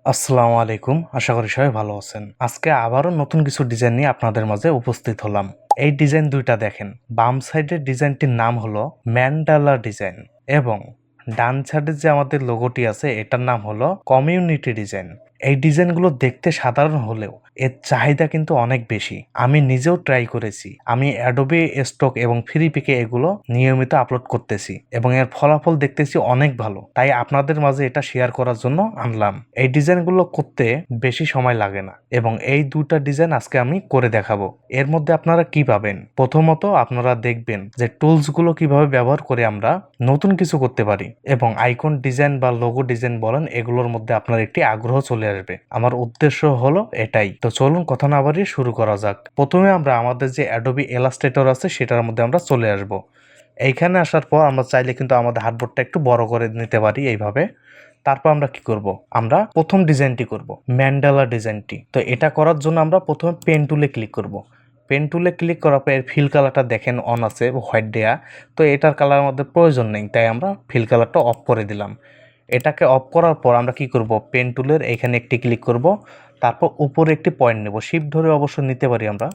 আসসালামু আলাইকুম। আশা করি সবাই ভালো আছেন। আজকে আবারও নতুন কিছু ডিজাইন নিয়ে আপনাদের মাঝে উপস্থিত হলাম। এই ডিজাইন দুইটা দেখেন। বাম সাইডের ডিজাইনটির নাম হলো ম্যান্ডালা ডিজাইন এবং ডান সাইডের যে আমাদের লোগোটি আছে এটার নাম হলো কমিউনিটি ডিজাইন। এই ডিজাইনগুলো দেখতে সাধারণ হলেও এর চাহিদা কিন্তু অনেক বেশি। আমি নিজেও ট্রাই করেছি। আমি অ্যাডোবে স্টক এবং ফ্রি পিকে এগুলো নিয়মিত আপলোড করতেছি এবং এর ফলাফল দেখতেছি অনেক ভালো। তাই আপনাদের মাঝে এটা শেয়ার করার জন্য আনলাম। এই ডিজাইনগুলো করতে বেশি সময় লাগে না এবং এই দুটা ডিজাইন আজকে আমি করে দেখাবো। এর মধ্যে আপনারা কি পাবেন? প্রথমত আপনারা দেখবেন যে টুলসগুলো কিভাবে ব্যবহার করে আমরা নতুন কিছু করতে পারি এবং আইকন ডিজাইন বা লোগো ডিজাইন বলেন এগুলোর মধ্যে আপনার একটি আগ্রহ চলে আসবে। আমার উদ্দেশ্য হলো এটাই। তো চলুন কথা না বাড়িয়ে শুরু করা যাক। প্রথমে আমরা আমাদের যে অ্যাডোবি ইলাস্ট্রেটর আছে সেটার মধ্যে আমরা চলে আসব। এইখানে আসার পর আমরা চাইলে কিন্তু আমাদের হার্ডবোর্ডটা একটু বড় করে নিতে পারি এইভাবে। তারপর আমরা কি করব? আমরা প্রথম ডিজাইনটি করব, ম্যান্ডালা ডিজাইনটি। তো এটা করার জন্য আমরা প্রথমে পেন টুলে ক্লিক করব। পেন টুলে ক্লিক করার পর এর ফিল কালারটা দেখেন অন আছে, হোয়াইট দেয়া। তো এটার কালার আমাদের প্রয়োজন নেই, তাই আমরা ফিল কালারটা অফ করে দিলাম। এটাকে অফ করার পর আমরা কি করব? পেন টুলের এখানে একটি ক্লিক করব, তারপর উপরে একটি পয়েন্ট নেব। শিফট ধরে অবশ্য নিতে পারি আমরা।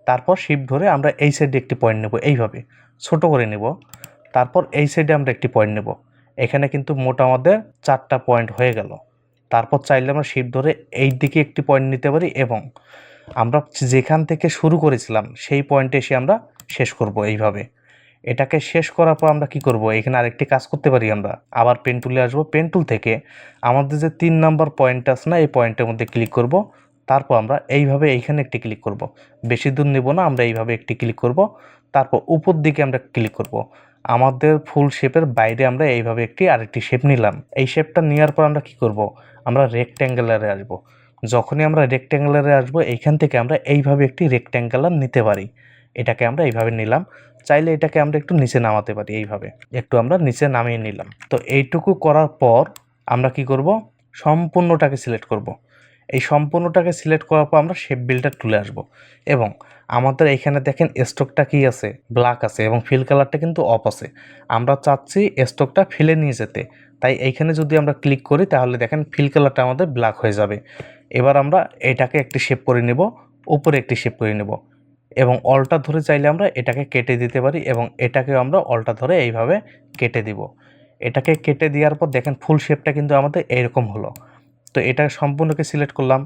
তারপর শিফট ধরে আমরা এই সাইডে একটি পয়েন্ট নেব, এইভাবে ছোট করে নেব। তারপর এই সাইডে আমরা একটি পয়েন্ট নেব। এখানে কিন্তু মোট আমাদের 4টা পয়েন্ট হয়ে গেল। তারপর চাইলে আমরা শিফট ধরে এই দিকে একটি পয়েন্ট নিতে পারি এবং আমরা যেখান থেকে শুরু করেছিলাম সেই পয়েন্টে এসে আমরা শেষ করব এইভাবে। এটাকে শেষ করার পর আমরা কি করব? এখানে আরেকটি কাজ করতে পারি আমরা। আবার পেন টুলে আসবো। পেন টুল থেকে আমাদের যে 3 নাম্বার পয়েন্ট আছে না, এই পয়েন্টের মধ্যে ক্লিক করব। তারপর আমরা এইভাবে এইখানে একটি ক্লিক করব। বেশি দূর নেব না, আমরা এইভাবে একটি ক্লিক করব। তারপর উপর দিকে আমরা ক্লিক করব। আমাদের ফুল শেপের বাইরে আমরা এইভাবে আরেকটি শেপ নিলাম। এই শেপটা নেওয়ার পর আমরা কি করব? আমরা রেক্ট্যাঙ্গুলারে আসব। যখনই আমরা রেক্ট্যাঙ্গুলারে আসব এইখান থেকে আমরা এইভাবে একটি রেক্ট্যাঙ্গুলার নিতে পারি। এটাকে আমরা এইভাবে নিলাম। চাইলে এটাকে আমরা একটু নিচে নামাতে পারি, এইভাবে একটু আমরা নিচে নামিয়ে নিলাম। তো এইটুকু করার পর আমরা কি করব? সম্পূর্ণটাকে সিলেক্ট করব। এই সম্পূর্ণটাকে সিলেক্ট করার পর আমরা শেপ বিল্ডার টুলে আসব এবং আমাদের এখানে দেখেন স্টকটা কি আছে, ব্ল্যাক আছে এবং ফিল কালারটা কিন্তু অফ আছে। আমরা চাচ্ছি স্টকটা ফিলে নিয়ে যেতে, তাই এইখানে যদি আমরা ক্লিক করি তাহলে দেখেন ফিল কালারটা আমাদের ব্ল্যাক হয়ে যাবে। এবার আমরা এটাকে একটি শেপ করে নেব, উপরে একটি শেপ করে নেব এবং অলটা ধরে চাইলে আমরা এটাকে কেটে দিতে পারি এবং এটাকেও আমরা অলটা ধরে এইভাবে কেটে দিব। এটাকে কেটে দেওয়ার পর দেখেন ফুল শেপটা কিন্তু আমাদের এইরকম হলো। তো এটা সম্পূর্ণকে সিলেক্ট করলাম।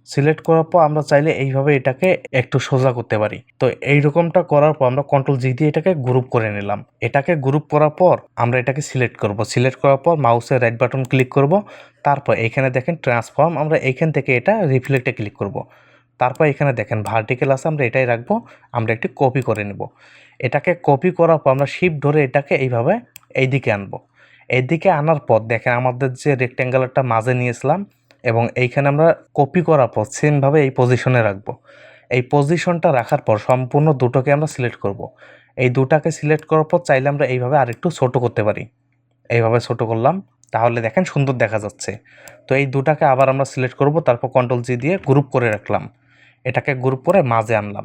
সিলেক্ট করার পর আমরা চাইলে এইভাবে এটাকে একটু সোজা করতে পারি। তো এইরকমটা করার পর আমরা কন্ট্রোল জি দিয়ে এটাকে গ্রুপ করে নিলাম। এটাকে গ্রুপ করার পর আমরা এটাকে সিলেক্ট করব। সিলেক্ট করার পর মাউসের রাইট বাটন ক্লিক করব। তারপর এখানে দেখেন ট্রান্সফর্ম, আমরা এইখান থেকে এটা রিফ্লেক্টে ক্লিক করব। তারপর এখানে দেখেন ভার্টিক্যাল আছে, আমরা এটাই রাখবো। আমরা একটি কপি করে নেব। এটাকে কপি করার পর আমরা শিফট ধরে এটাকে এইভাবে এইদিকে আনবো। এইদিকে আনার পর দেখেন আমাদের যে রেক্ট্যাঙ্গুলারটা মাঝে নিয়েছিলাম এবং এইখানে আমরা কপি করার পর সেমভাবে এই পজিশনে রাখবো। এই পজিশনটা রাখার পর সম্পূর্ণ দুটোকে আমরা সিলেক্ট করব। এই দুটাকে সিলেক্ট করার পর চাইলে আমরা এইভাবে আরেকটু ছোট করতে পারি। এইভাবে ছোট করলাম, তাহলে দেখেন সুন্দর দেখা যাচ্ছে। তো এই দুটাকে আবার আমরা সিলেক্ট করব, তারপর কন্ট্রোল জি দিয়ে গ্রুপ করে রাখলাম। এটাকে গ্রুপ করে মাঝে আনলাম।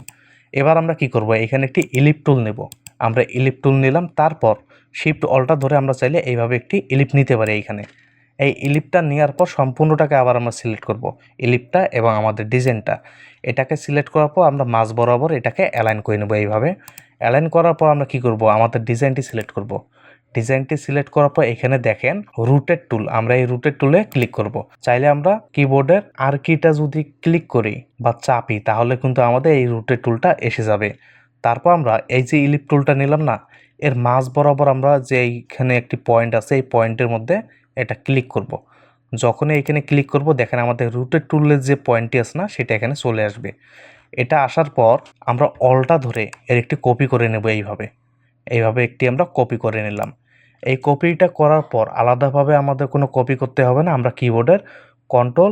এবার আমরা কি করব? এখানে একটি ইলিপ টুল নেব। আমরা ইলিপ টুল নিলাম, তারপর শিফট অলটা ধরে আমরা চাইলে এইভাবে একটি ইলিপ নিতে পারি এইখানে। এই ইলিপটা নেওয়ার পর সম্পূর্ণটাকে আবার আমরা সিলেক্ট করব, ইলিপটা এবং আমাদের ডিজাইনটা। এটাকে সিলেক্ট করার পর আমরা মাঝ বরাবর এটাকে অ্যালাইন করে নেব এইভাবে। অ্যালাইন করার পর আমরা কি করব? আমাদের ডিজাইনটি সিলেক্ট করব। ডিজাইনটি সিলেক্ট করার পর এখানে দেখেন রুটেড টুল, আমরা এই রুটেড টুলে ক্লিক করব। চাইলে আমরা কিবোর্ডের আর কিটা যদি ক্লিক করি বা চাপি তাহলে কিন্তু আমাদের এই রুটেড টুলটা এসে যাবে। তারপর আমরা এই যে ইলিপ টুলটা নিলাম না, এর মাঝ বরাবর আমরা যে এইখানে একটি পয়েন্ট আছে এই পয়েন্টের মধ্যে এটা ক্লিক করব। যখনই এখানে ক্লিক করব দেখেন আমাদের রুটেড টুলের যে পয়েন্টটি আছে না সেটা এখানে চলে আসবে। এটা আসার পর আমরা অলটা ধরে এর একটি কপি করে নেব এইভাবে। এইভাবে একটি আমরা কপি করে নিলাম। এই কপিটা করার পর আলাদাভাবে আমাদের কোনো কপি করতে হবে না। আমরা কিবোর্ডের কন্ট্রোল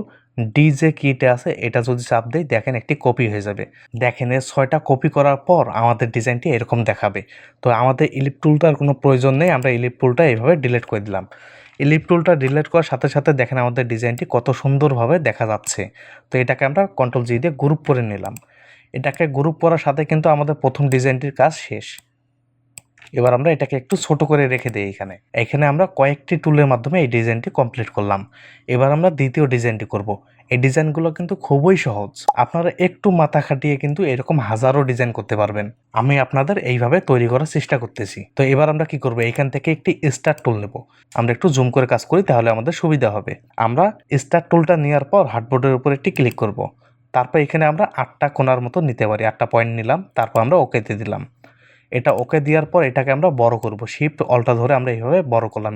ডি যে কিটা আছে এটা যদি চাপ দিই দেখেন একটি কপি হয়ে যাবে। দেখেন এর 6টা কপি করার পর আমাদের ডিজাইনটি এরকম দেখাবে। তো আমাদের ইলিপ টুলটার কোনো প্রয়োজন নেই, আমরা ইলিপ টুলটা এইভাবে ডিলিট করে দিলাম। ইলিপ টুলটা ডিলিট করার সাথে সাথে দেখেন আমাদের ডিজাইনটি কত সুন্দরভাবে দেখা যাচ্ছে। তো এটাকে আমরা কন্ট্রোল জি দিয়ে গ্রুপ করে নিলাম। এটাকে গ্রুপ করার সাথে কিন্তু আমাদের প্রথম ডিজাইনটির কাজ শেষ। এবার আমরা এটাকে একটু ছোট করে রেখে দিই। এখানে আমরা কয়েকটি টুলের মাধ্যমে এই ডিজাইনটি কমপ্লিট করলাম। এবার আমরা দ্বিতীয় ডিজাইনটি করব। এই ডিজাইনগুলো কিন্তু খুবই সহজ, আপনারা একটু মাথা খাটিয়ে কিন্তু এরকম হাজারো ডিজাইন করতে পারবেন। আমি আপনাদের এইভাবে তৈরি করার চেষ্টা করতেছি। তো এবার আমরা কি করব, এখান থেকে একটি স্টার টুল নেব। আমরা একটু জুম করে কাজ করি, তাহলে আমাদের সুবিধা হবে। আমরা স্টার টুলটা নেওয়ার পর হার্ডবোর্ডের উপর একটি ক্লিক করব। তারপর এখানে আমরা 8টা কোণার মতো নিতে পারি, 8টা পয়েন্ট নিলাম, তারপর আমরা ওকেতে দিলাম। এটা ওকে দেওয়ার পর এটাকে আমরা বড় করব, শিফট অল্টা ধরে আমরা এইভাবে বড় করলাম।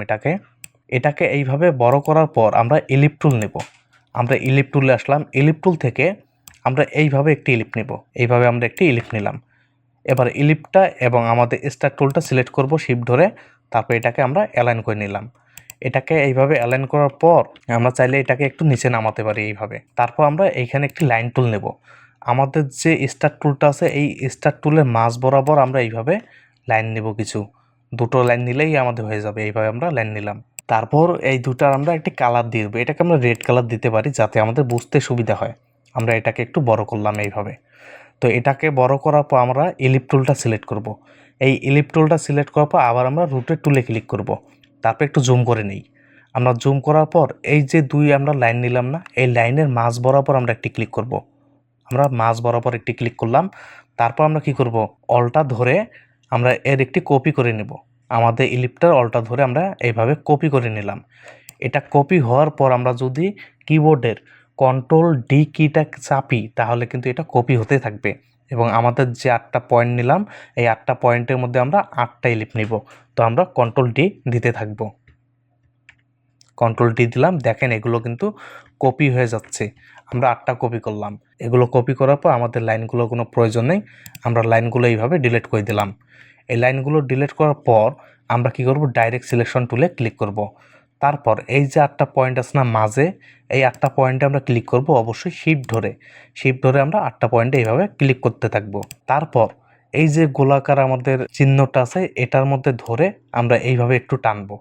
এটাকে এইভাবে বড় করার পর আমরা ইলিপ টুল নেব। আমরা ইলিপ টুলে আসলাম, ইলিপ টুল থেকে আমরা এইভাবে একটি ইলিপ নেব। এইভাবে আমরা একটি ইলিপ নিলাম। এবার ইলিপটা এবং আমাদের স্টার টুলটা সিলেক্ট করব শিফট ধরে, তারপর এটাকে আমরা অ্যালাইন করে নিলাম। এটাকে এইভাবে অ্যালাইন করার পর আমরা চাইলে এটাকে একটু নিচে নামাতে পারি এইভাবে। তারপর আমরা এইখানে একটি লাইন টুল নেব। আমাদের যে স্টার টুলটা আছে, এই স্টার টুলের মাঝ বরাবর আমরা এইভাবে লাইন নেব। দুটো লাইন নিলেই আমাদের হয়ে যাবে। এইভাবে আমরা লাইন নিলাম। তারপর এই দুটার আমরা একটি কালার দিয়ে দেবো। এটাকে আমরা রেড কালার দিতে পারি, যাতে আমাদের বুঝতে সুবিধা হয়। আমরা এটাকে একটু বড় করলাম এইভাবে। তো এটাকে বড় করার পর আমরা ইলিপ টুলটা সিলেক্ট করব। এই ইলিপ টুলটা সিলেক্ট করার পর আবার আমরা রুটের টুলে ক্লিক করব। তারপর একটু জুম করে নিই। আমরা জুম করার পর এই যে আমরা লাইন নিলাম না, এই লাইনের মাঝ বরাবর আমরা একটি ক্লিক করব। আমরা মাঝ বরাবর একটি ক্লিক করলাম। তারপর আমরা কি করব, অলটা ধরে আমরা এর একটি কপি করে নেব। আমাদের ইলিপটার অলটা ধরে আমরা এইভাবে কপি করে নিলাম। এটা কপি হওয়ার পর আমরা যদি কিবোর্ডের কন্ট্রোল ডি কিটা চাপি, তাহলে কিন্তু এটা কপি হতে থাকবে। এবং আমাদের যে 8টা পয়েন্ট নিলাম, এই 8টা পয়েন্টের মধ্যে আমরা 8টা ইলিপ নিব। তো আমরা কন্ট্রোল ডি দিতে থাকব। কন্ট্রোল ডি দিলাম, দেখেন এগুলো কিন্তু কপি হয়ে যাচ্ছে। আমরা 8টা কপি করলাম। এগুলো কপি করার পর আমাদের লাইনগুলো কোনো প্রয়োজন নেই, আমরা লাইনগুলো এইভাবে ডিলিট করে দিলাম। এই লাইনগুলো ডিলিট করার পর আমরা কি করব, ডাইরেক্ট সিলেকশন টুলে ক্লিক করব। তারপর এই যে 8টা পয়েন্ট আছে না মাঝে, এই 8টা পয়েন্টে আমরা ক্লিক করব, অবশ্যই শিফট ধরে আমরা 8টা পয়েন্টে এইভাবে ক্লিক করতে থাকবো। তারপর এই যে গোলাকার আমাদের চিহ্নটা আছে, এটার মধ্যে ধরে আমরা এইভাবে একটু টানবো।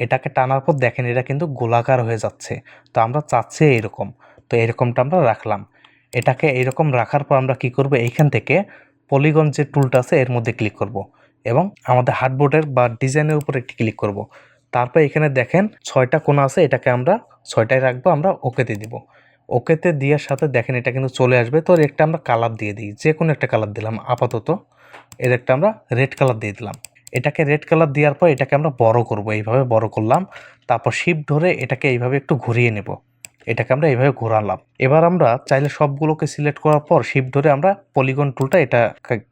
এটাকে টানার পর দেখেন এটা কিন্তু গোলাকার হয়ে যাচ্ছে। তো আমরা চাচ্ছি এইরকম। তো এরকমটা আমরা রাখলাম। এটাকে এইরকম রাখার পর আমরা কি করব, এইখান থেকে পলিগন যে টুলটা আছে এর মধ্যে ক্লিক করব এবং আমাদের হার্ডবোর্ডের বা ডিজাইনের উপর একটি ক্লিক করব। তারপর এখানে দেখেন 6টা কোণা আছে, এটাকে আমরা 6টায় রাখবো। আমরা ওকেতে দিব। ওকেতে দেওয়ার সাথে দেখেন এটা কিন্তু চলে আসবে। তো একটা আমরা কালার দিয়ে দিই, যে কোনো একটা কালার দিলাম আপাতত। এর একটা আমরা রেড কালার দিয়ে দিলাম। এটাকে রেড কালার দেওয়ার পর এটাকে আমরা বড় করব, এইভাবে বড় করলাম। তারপর শিফট ধরে এটাকে এইভাবে একটু ঘুরিয়ে নেব। এটাকে আমরা এইভাবে ঘোরালাম। এবার আমরা চাইলে সবগুলোকে সিলেক্ট করার পর শিফট ধরে আমরা পলিগন টুলটা এটা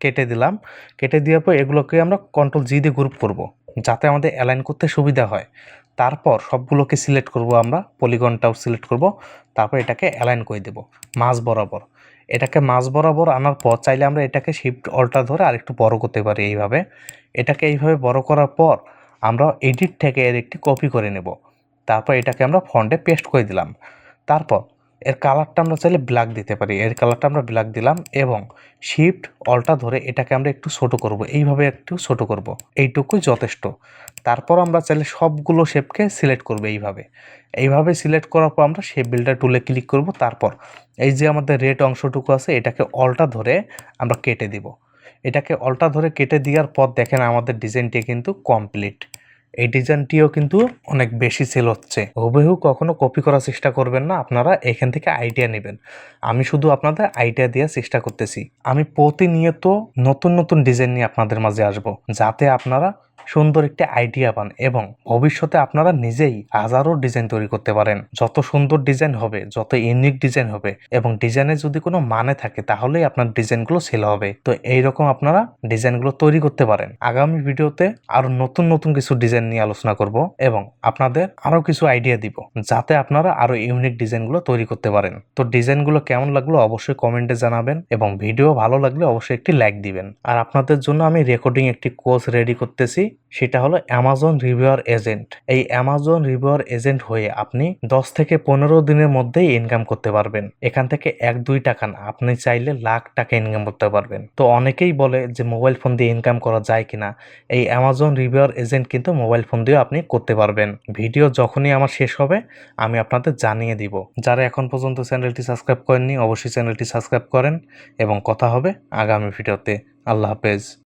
কেটে দিলাম। কেটে দেওয়ার পর এগুলোকে আমরা কন্ট্রোল জি দিয়ে গ্রুপ করব, যাতে আমাদের অ্যালাইন করতে সুবিধা হয়। তারপর সবগুলোকে সিলেক্ট করব, আমরা পলিগনটাও সিলেক্ট করব। তারপর এটাকে অ্যালাইন করে দেব মাঝ বরাবর। এটাকে মাঝ বরাবর আনার পর চাইলে আমরা এটাকে শিফট অল্টা ধরে আরেকটু বড় করতে পারি এইভাবে। এটাকে এইভাবে বড় করার পর আমরা এডিট থেকে এর একটি কপি করে নেব। তারপর এটাকে আমরা ফন্টে পেস্ট করে দিলাম। তারপর এর কালারটা আমরা চাইলে ব্ল্যাক দিতে পারি। এর কালারটা আমরা ব্ল্যাক দিলাম এবং শিফট অল্টা ধরে এটাকে আমরা একটু ছোট করব, এইভাবে একটু ছোট করব। এইটুকুই যথেষ্ট। তারপর আমরা চাইলে সবগুলো শেপকে সিলেক্ট করব এইভাবে সিলেক্ট করার পর আমরা শেপ বিল্ডার টুলে ক্লিক করব। তারপর এই যে আমাদের রেড অংশটুকু আছে, এটাকে অল্টা ধরে আমরা কেটে দিব। এটাকে অল্টা ধরে কেটে দেওয়ার পর দেখেন আমাদের ডিজাইনটি কিন্তু কমপ্লিট। এই ডিজাইনটিও কিন্তু অনেক বেশি সেল হচ্ছে। হুবহু কখনো কপি করার চেষ্টা করবেন না, আপনারা এখান থেকে আইডিয়া নেবেন। আমি শুধু আপনাদের আইডিয়া দেওয়ার চেষ্টা করতেছি। আমি প্রতিনিয়ত নতুন নতুন ডিজাইন নিয়ে আপনাদের মাঝে আসব, যাতে আপনারা সুন্দর একটি আইডিয়া পান এবং ভবিষ্যতে আপনারা নিজেই হাজারো ডিজাইন তৈরি করতে পারেন। যত সুন্দর ডিজাইন হবে, যত ইউনিক ডিজাইন হবে এবং ডিজাইনে যদি কোনো মানে থাকে, তাহলেই আপনার ডিজাইনগুলো সেল হবে। তো এইরকম আপনারা ডিজাইনগুলো তৈরি করতে পারেন। আগামী ভিডিওতে আরো নতুন নতুন কিছু ডিজাইন নিয়ে আলোচনা করব এবং আপনাদের আরো কিছু আইডিয়া দিব, যাতে আপনারা আরো ইউনিক ডিজাইনগুলো তৈরি করতে পারেন। তো ডিজাইনগুলো কেমন লাগলো অবশ্যই কমেন্টে জানাবেন এবং ভিডিও ভালো লাগলে অবশ্যই একটি লাইক দিবেন। আর আপনাদের জন্য আমি রেকর্ডিং একটি কোর্স রেডি করতেছি, সেটা হলো অ্যামাজন রিভিউয়ার এজেন্ট। এই অ্যামাজন রিভিউয়ার এজেন্ট হয়ে আপনি 10 থেকে 15 দিনের মধ্যেই ইনকাম করতে পারবেন। এখান থেকে 1-2 টাকা না, আপনি চাইলে লাখ টাকা ইনকাম করতে পারবেন। তো অনেকেই বলে যে মোবাইল ফোন দিয়ে ইনকাম করা যায় কিনা। এই অ্যামাজন রিভিউয়ার এজেন্ট কিন্তু মোবাইল ফোন দিয়েও আপনি করতে পারবেন। ভিডিও যখনই আমার শেষ হবে আমি আপনাদের জানিয়ে দিব। যারা এখন পর্যন্ত চ্যানেলটি সাবস্ক্রাইব করেননি, অবশ্যই চ্যানেলটি সাবস্ক্রাইব করেন এবং কথা হবে আগামী ভিডিওতে। আল্লাহ হাফেজ।